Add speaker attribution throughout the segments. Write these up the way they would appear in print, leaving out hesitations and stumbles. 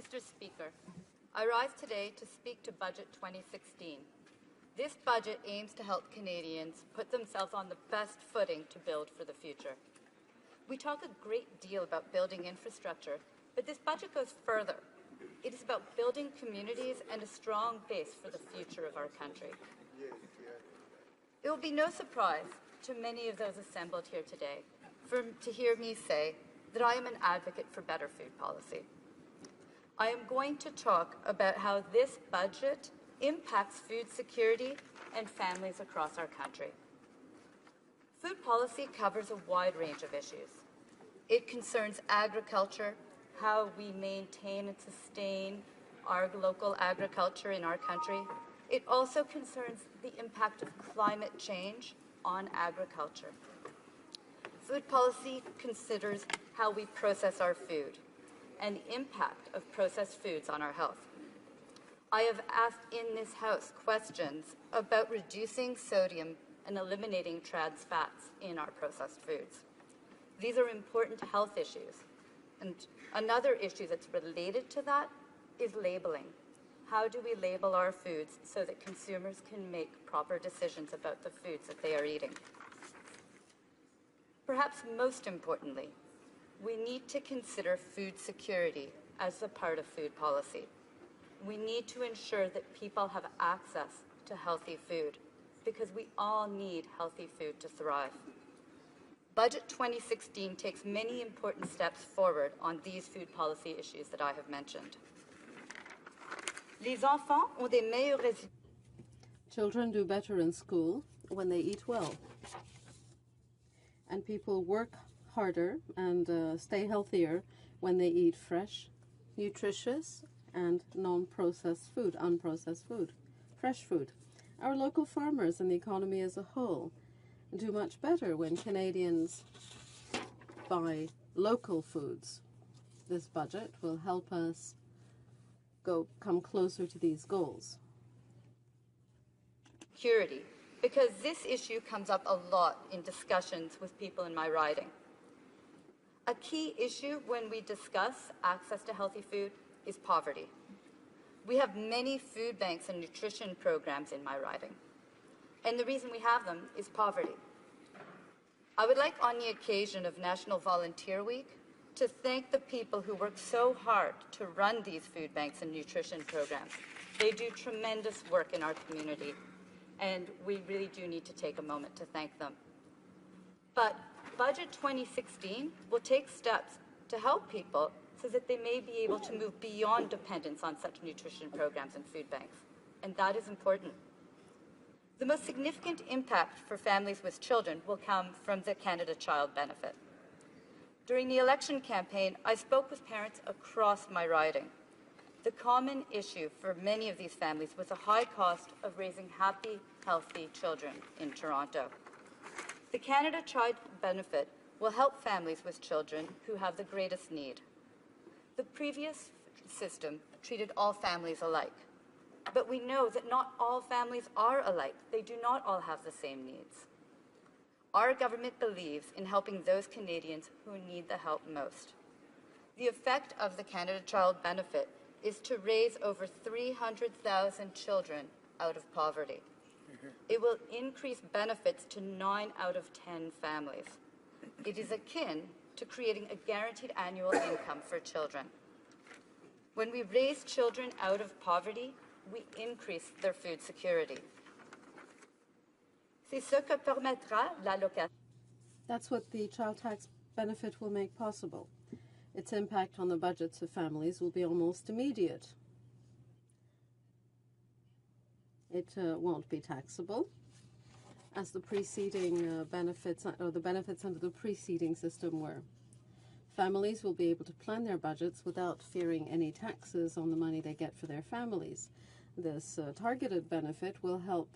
Speaker 1: Mr. Speaker, I rise today to speak to Budget 2016. This budget aims to help Canadians put themselves on the best footing to build for the future. We talk a great deal about building infrastructure, but this budget goes further. It is about building communities and a strong base for the future of our country. It will be no surprise to many of those assembled here today to hear me say that I am an advocate for better food policy. I am going to talk about how this budget impacts food security and families across our country. Food policy covers a wide range of issues. It concerns agriculture, how we maintain and sustain our local agriculture in our country. It also concerns the impact of climate change on agriculture. Food policy considers how we process our food and the impact of processed foods on our health. I have asked in this House questions about reducing sodium and eliminating trans fats in our processed foods. These are important health issues. And another issue that's related to that is labeling. How do we label our foods so that consumers can make proper decisions about the foods that they are eating? Perhaps most importantly, we need to consider food security as a part of food policy. We need to ensure that people have access to healthy food because we all need healthy food to thrive. Budget 2016 takes many important steps forward on these food policy issues that I have mentioned. Les enfants ont des meilleurs résultats.
Speaker 2: Children do better in school when they eat well. And people work harder and stay healthier when they eat fresh, nutritious, and non-processed food, unprocessed food, fresh food. Our local farmers and the economy as a whole do much better when Canadians buy local foods. This budget will help us come closer to these goals.
Speaker 1: Security, because this issue comes up a lot in discussions with people in my riding. A key issue when we discuss access to healthy food is poverty. We have many food banks and nutrition programs in my riding, and the reason we have them is poverty. I would like, on the occasion of National Volunteer Week, to thank the people who work so hard to run these food banks and nutrition programs. They do tremendous work in our community, and we really do need to take a moment to thank them. But Budget 2016 will take steps to help people so that they may be able to move beyond dependence on such nutrition programs and food banks, and that is important. The most significant impact for families with children will come from the Canada Child Benefit. During the election campaign, I spoke with parents across my riding. The common issue for many of these families was the high cost of raising happy, healthy children in Toronto. The Canada Child Benefit will help families with children who have the greatest need. The previous system treated all families alike, but we know that not all families are alike. They do not all have the same needs. Our government believes in helping those Canadians who need the help most. The effect of the Canada Child Benefit is to raise over 300,000 children out of poverty. It will increase benefits to 9 out of 10 families. It is akin to creating a guaranteed annual income for children. When we raise children out of poverty, we increase their food security. C'est ce que permettra l'allocation.
Speaker 2: That's what the child tax benefit will make possible. Its impact on the budgets of families will be almost immediate. It won't be taxable, as the preceding benefits, or the benefits under the preceding system were. Families will be able to plan their budgets without fearing any taxes on the money they get for their families. This targeted benefit will help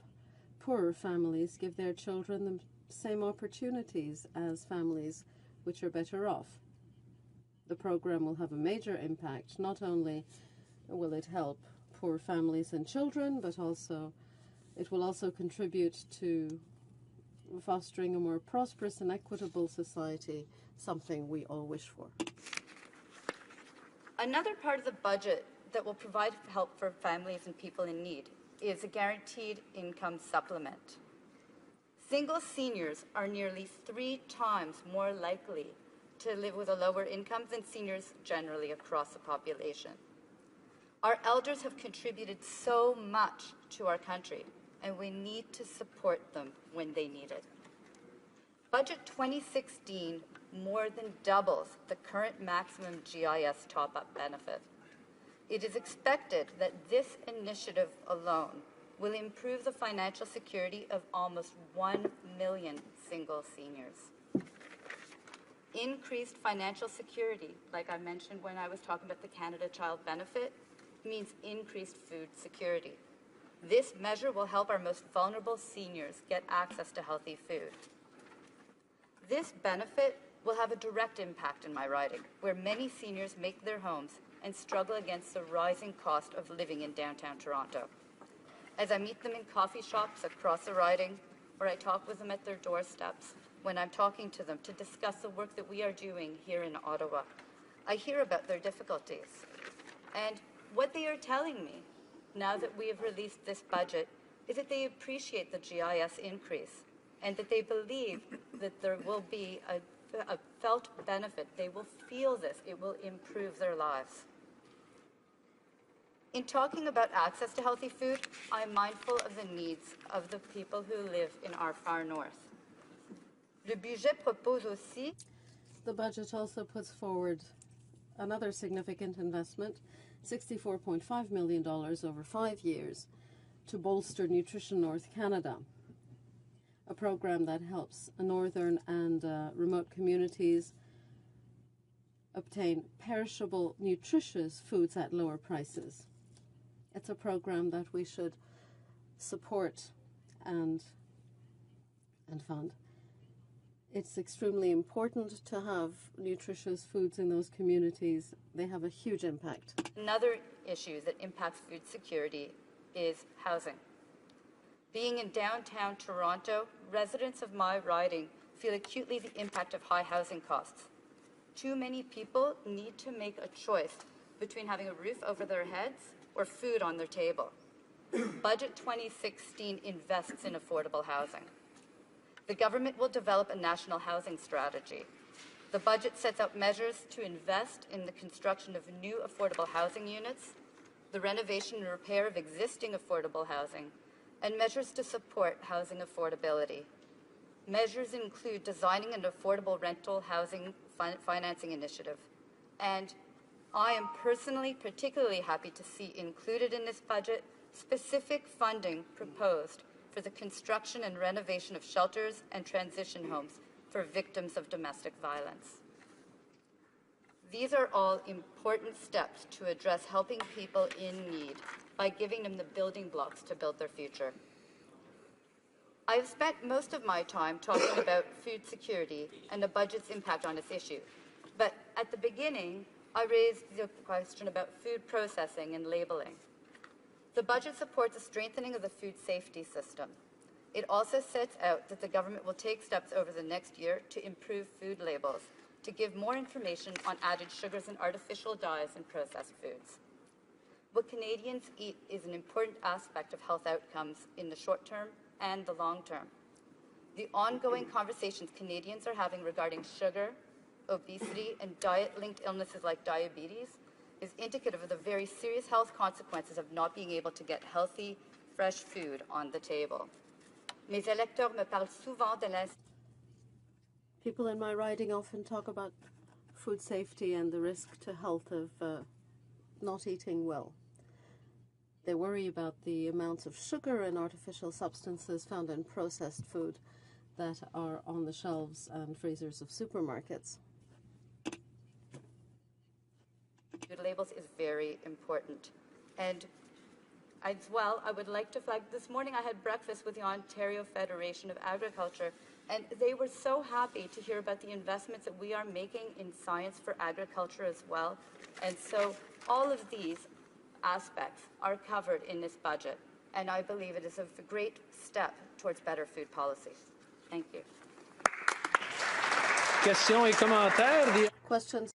Speaker 2: poorer families give their children the same opportunities as families which are better off. The program will have a major impact. Not only will it help poor families and children, but it will also contribute to fostering a more prosperous and equitable society, something we all wish for.
Speaker 1: Another part of the budget that will provide help for families and people in need is a guaranteed income supplement. Single seniors are nearly 3 times more likely to live with a lower income than seniors generally across the population. Our elders have contributed so much to our country, and we need to support them when they need it. Budget 2016 more than doubles the current maximum GIS top-up benefit. It is expected that this initiative alone will improve the financial security of almost 1 million single seniors. Increased financial security, like I mentioned when I was talking about the Canada Child Benefit, means increased food security. This measure will help our most vulnerable seniors get access to healthy food. This benefit will have a direct impact in my riding, where many seniors make their homes and struggle against the rising cost of living in downtown Toronto. As I meet them in coffee shops across the riding, or I talk with them at their doorsteps, when I'm talking to them to discuss the work that we are doing here in Ottawa, I hear about their difficulties. And what they are telling me, now that we have released this budget, is that they appreciate the GIS increase and that they believe that there will be a felt benefit. They will feel this. It will improve their lives. In talking about access to healthy food, I'm mindful of the needs of the people who live in our far north. Le budget propose aussi.
Speaker 2: The budget also puts forward another significant investment, $64.5 million over 5 years, to bolster Nutrition North Canada, a program that helps northern and remote communities obtain perishable, nutritious foods at lower prices. It's a program that we should support and fund. It's extremely important to have nutritious foods in those communities. They have a huge impact.
Speaker 1: Another issue that impacts food security is housing. Being in downtown Toronto, residents of my riding feel acutely the impact of high housing costs. Too many people need to make a choice between having a roof over their heads or food on their table. Budget 2016 invests in affordable housing. The government will develop a national housing strategy. The budget sets out measures to invest in the construction of new affordable housing units, the renovation and repair of existing affordable housing, and measures to support housing affordability. Measures include designing an affordable rental housing financing initiative. And I am personally particularly happy to see included in this budget specific funding proposed for the construction and renovation of shelters and transition homes for victims of domestic violence. These are all important steps to address helping people in need by giving them the building blocks to build their future. I have spent most of my time talking about food security and the budget's impact on this issue. But at the beginning, I raised the question about food processing and labeling. The budget supports a strengthening of the food safety system. It also sets out that the government will take steps over the next year to improve food labels, to give more information on added sugars and artificial dyes in processed foods. What Canadians eat is an important aspect of health outcomes in the short term and the long term. The ongoing conversations Canadians are having regarding sugar, obesity, and diet-linked illnesses like diabetes is indicative of the very serious health consequences of not being able to get healthy, fresh food on the table. Mes électeurs me parlent souvent de
Speaker 2: People in my riding often talk about food safety and the risk to health of not eating well. They worry about the amounts of sugar and artificial substances found in processed food that are on the shelves and freezers of supermarkets.
Speaker 1: Food labels is very important. And as well, I would like to flag, this morning I had breakfast with the Ontario Federation of Agriculture, and they were so happy to hear about the investments that we are making in science for agriculture as well. And so all of these aspects are covered in this budget, and I believe it is a great step towards better food policy. Thank you.
Speaker 3: Questions et commentaires.
Speaker 2: Questions?